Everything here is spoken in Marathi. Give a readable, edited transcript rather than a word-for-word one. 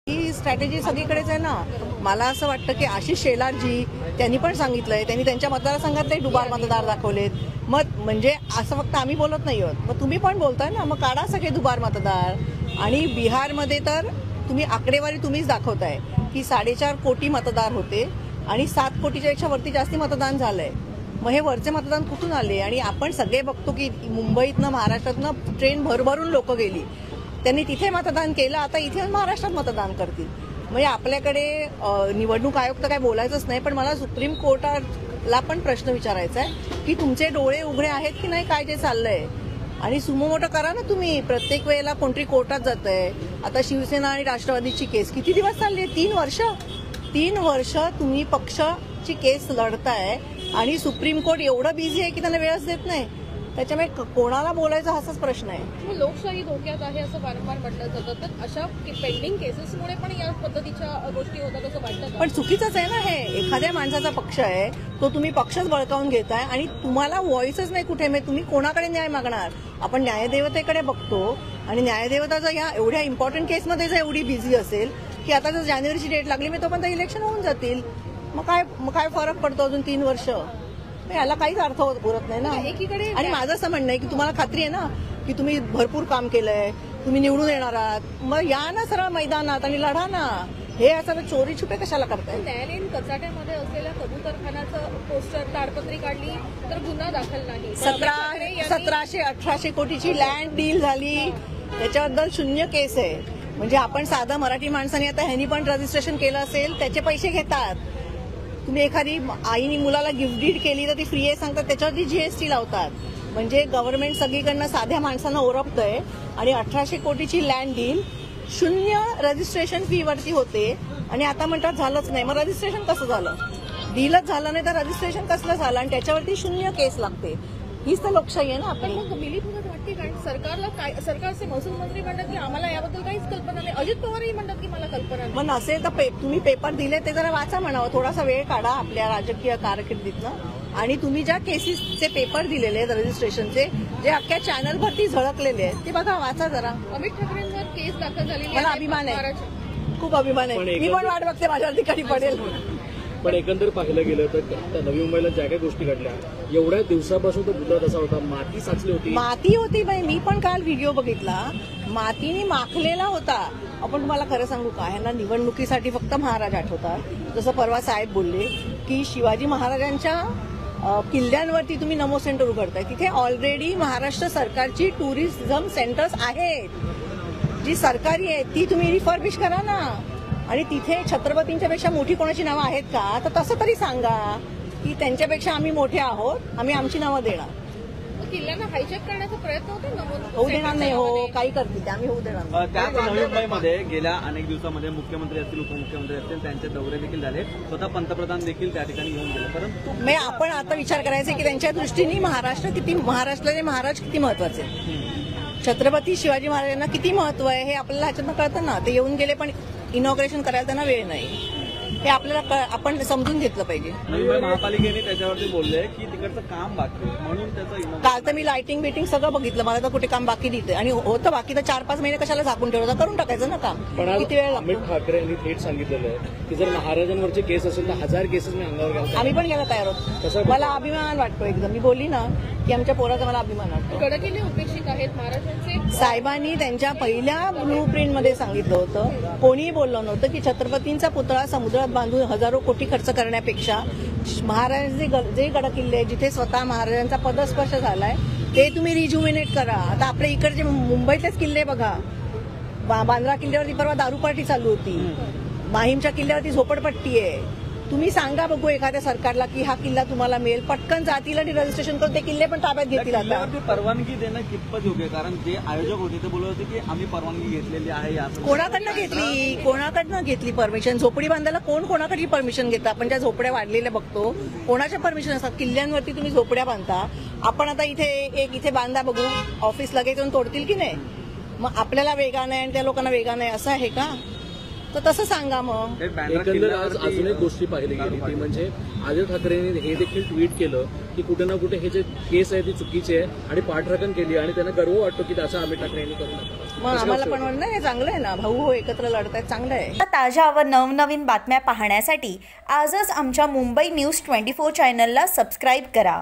ही स्ट्रॅटेजी सगळीकडेच आहे ना. मला असं वाटतं की आशिष शेलारजी त्यांनी पण सांगितलंय, त्यांनी त्यांच्या मतदारसंघातले दुबार मतदार दाखवलेत. मग म्हणजे असं फक्त आम्ही बोलत नाही आहोत, मग तुम्ही पण बोलताय ना, मग काढा सगळे दुबार मतदार. आणि बिहारमध्ये तर तुम्ही आकडेवारी तुम्हीच दाखवताय की 4.5 कोटी मतदार होते आणि 7 कोटीच्या वरती जास्ती मतदान झालंय. मग हे वरचे मतदान कुठून आले? आणि आपण सगळे बघतो की मुंबईतनं महाराष्ट्रातनं ट्रेन भरभरून लोक गेली, त्यांनी तिथे मतदान केलं, आता इथे महाराष्ट्रात मतदान करतील. म्हणजे आपल्याकडे निवडणूक आयोग तर काय बोलायचंच नाही, पण मला सुप्रीम कोर्टाला पण प्रश्न विचारायचा आहे की तुमचे डोळे उघडे आहेत की नाही काय जे चाललंय. आणि सुमो मोठं करा ना तुम्ही. प्रत्येक वेळेला कोणतरी कोर्टात जात आहे. आता शिवसेना आणि राष्ट्रवादीची केस किती दिवस चालली आहे? 3 वर्ष तुम्ही पक्षाची केस लढताय आणि सुप्रीम कोर्ट एवढं बिझी आहे की त्यांना वेळच देत नाही. त्याच्यामुळे कोणाला बोलायचा हाच प्रश्न आहे. लोकशाही धोक्यात आहे असं वारंवार म्हटलं जातं, तर अशा पेंडिंग केसेसमुळे पण या पद्धतीच्या गोष्टी होतात असं वाटतं. पण चुकीचंच आहे ना हे. एखाद्या माणसाचा पक्ष आहे, तो तुम्ही पक्षच बळकावून घेताय आणि तुम्हाला व्हॉइसच नाही कुठे. मग तुम्ही कोणाकडे न्याय मागणार? आपण न्यायदेवतेकडे बघतो आणि न्यायदेवता जर या एवढ्या इम्पॉर्टंट केसमध्ये जर एवढी बिझी असेल की आता जर जानेवारीची डेट लागली मी तोपर्यंत इलेक्शन होऊन जातील, मग काय फरक पडतो अजून 3 वर्ष? याला काहीच अर्थ उरत नाही ना. एकीकडे आणि माझं असं म्हणणं आहे की तुम्हाला खात्री आहे ना की तुम्ही भरपूर काम केलंय, तुम्ही निवडून येणार आहात, मग या ना सरळ मैदानात आणि लढा ना. हे असं चोरी छुपे कशाला करताय? न्यायालयीन कचाट्यामध्ये असलेल्या कबूतरखानाचं पोस्टर ताडपत्री काढली तर गुन्हा दाखल नाही. 1700-1800 कोटीची लँड डील झाली, त्याच्याबद्दल 0 केस आहे. म्हणजे आपण साधं मराठी माणसाने आता ह्यांनी पण रजिस्ट्रेशन केलं असेल, त्याचे पैसे घेतात. तुम्ही एखादी आईनी मुलाला गिफ्ट डीड केली तर ती फ्री आहे सांगतात, त्याच्यावरती जीएसटी लावतात. म्हणजे गव्हर्नमेंट सगळीकडनं साध्या माणसांना ओरपतंय. आणि 1800 कोटीची लँड डील 0 रजिस्ट्रेशन फी वरती होते आणि आता म्हणतात झालंच नाही. मग रजिस्ट्रेशन कसं झालं? डीलच झालं नाही तर रजिस्ट्रेशन कसलं झालं? आणि त्याच्यावरती 0 केस लागते. हीच तर लोकशाही आहे ना आपली. मग मिलीभगत वाटते कारण सरकारचे महसूल मंत्री म्हणतात की आम्हाला याबद्दल काहीच कल्पना नाही. अजित पवारही म्हणतात की मला कल्पना नाही. पण असेल तर तुम्ही पेपर दिले ते जरा वाचा म्हणावं. थोडासा वेळ काढा आपल्या राजकीय कारकिर्दीतनं आणि तुम्ही ज्या केसेसचे पेपर दिलेले आहेत रजिस्ट्रेशनचे, जे अख्ख्या चॅनलवरती झळकलेले आहेत ते बघा, वाचा जरा. अमित ठाकरेंवर केस दाखल झालेली मला अभिमान आहे, खूप अभिमान आहे. मी पण वाट बघते माझ्यावरती कधी पडेल. पण एकंदर पाहिलं गेलं तर नवी मुंबईला ज्या काही गोष्टी घडल्या एवढ्या दिवसापासून तो मुद्दा तसा होता, माती साचली होती. माती होती बाई. मी पण काल व्हिडिओ बघितला, मातीने माखलेला होता. आपण तुम्हाला खरं सांगू का, ह्यांना निवडणुकीसाठी फक्त महाराज आठवतात. जसं परवा साहेब बोलले की शिवाजी महाराजांच्या किल्ल्यांवरती तुम्ही नमो सेंटर उघडताय. तिथे ऑलरेडी महाराष्ट्र सरकारची टुरिझम सेंटर्स आहेत, जी सरकारी आहेत, ती तुम्ही रिफर्बिश करा ना. आणि तिथे छत्रपतींच्या पेक्षा मोठी कोणाची नावं आहेत का? तर तसं तरी सांगा की त्यांच्यापेक्षा आम्ही मोठे आहोत, आम्ही आमची नावं देणार. किल्ल्यांना हायजॅक करण्याचा प्रयत्न होतो. होऊ देणार नाही. हो, काही करतील ते, आम्ही होऊ देणार नाही. त्याच नवी मुंबईमध्ये गेल्या अनेक दिवसामध्ये मुख्यमंत्री असतील, उपमुख्यमंत्री असतील, त्यांचे दौरे देखील झाले. स्वतः पंतप्रधान देखील त्या ठिकाणी येऊन गेले. परंतु आपण आता विचार करायचा की त्यांच्या दृष्टीने महाराष्ट्राचे महाराज किती महत्वाचे, छत्रपती शिवाजी महाराजांना किती महत्व आहे हे आपल्याला ह्याच्यातनं कळतं ना. ते येऊन गेले पण इनॉग्रेशन करायला त्यांना वेळ नाही. हे आपल्याला आपण समजून घेतलं पाहिजे. मुंबई महापालिकेने त्याच्यावरती बोलले की तिकडचं काम बाकी म्हणून त्याचं काल तर मी लाइटिंग बिटिंग सगळं बघितलं. मला तर कुठे काम बाकी दिसतंय आणि होतं बाकी तर 4-5 महिने कशाला झाकून ठेवलं, करून टाकायचं ना काम. किती वेळ अमित ठाकरे यांनी थेट सांगितलेलं आहे की जर महाराजांवरचे केस असेल तर 1000 केसेस मी अंगावर घालतो. आम्ही पण घ्यायला तयार आहोत. मला अभिमान वाटतो एकदम. मी बोलली ना की आमच्या पोराचा मला अभिमान वाटतो. गडकिल्ले उपेक्षित आहेत महाराजांचे. साहेबांनी त्यांच्या पहिल्या ब्लू प्रिंटमध्ये सांगितलं होतं, कोणीही बोललं नव्हतं की छत्रपतींचा पुतळा समुद्रात बांधून हजारो कोटी खर्च करण्यापेक्षा महाराजांचे जे गडकिल्ले आहेत, जिथे स्वतः महाराजांचा पदस्पर्श झालाय, ते तुम्ही रिज्युमिनेट करा. आता आपल्या इकडचे मुंबईतलेच किल्ले बघा. बांद्रा किल्ल्यावरती परवा दारू पार्टी चालू होती. माहीमच्या किल्ल्यावरती झोपडपट्टी आहे. तुम्ही सांगा बघू एखाद्या सरकारला की हा किल्ला तुम्हाला मिळेल, पटकन जातील आणि रजिस्ट्रेशन करून ते किल्ले पण ताब्यात घेतील. आता परवानगी देणं कितपत योग्य? कारण जे आयोजक होते ते बोलत होते की आम्ही परवानगी घेतलेली आहे. कोणाकडनं घेतली परमिशन? झोपडी बांधायला कोणाकडची परमिशन घेतं? आपण ज्या झोपड्या वाढलेल्या बघतो, कोणाच्या परमिशन असतात? किल्ल्यांवरती तुम्ही झोपड्या बांधता. आपण आता इथे बांधा बघू, ऑफिस लगेच येऊन तोडतील की नाही? मग आपल्याला वेगा नाही आणि त्या लोकांना वेगा नाही असं आहे का? तर तसं सांगा मग. ते बॅनर एकंदर आज किल्ल्यावरती अजून एक गोष्टी पाहिली गेली ती म्हणजे आदित्य ठाकरेंनी हे देखील ट्विट केलं की कुठे ना कुठे हे जे केस आहे ती चुकीची आहे आणि पाठराखण केली आणि त्यांना गर्व वाटतो की असं अमित ठाकरे यांनी करू नका. मग आम्हाला पण म्हणणं हे चांगलं आहे ना, भाऊ हो एकत्र लढतायत, चांगलं आहे. ताज्या व नवनवीन बातम्या पाहण्यासाठी आजच आमच्या मुंबई न्यूज 24 चॅनलला सबस्क्राईब करा.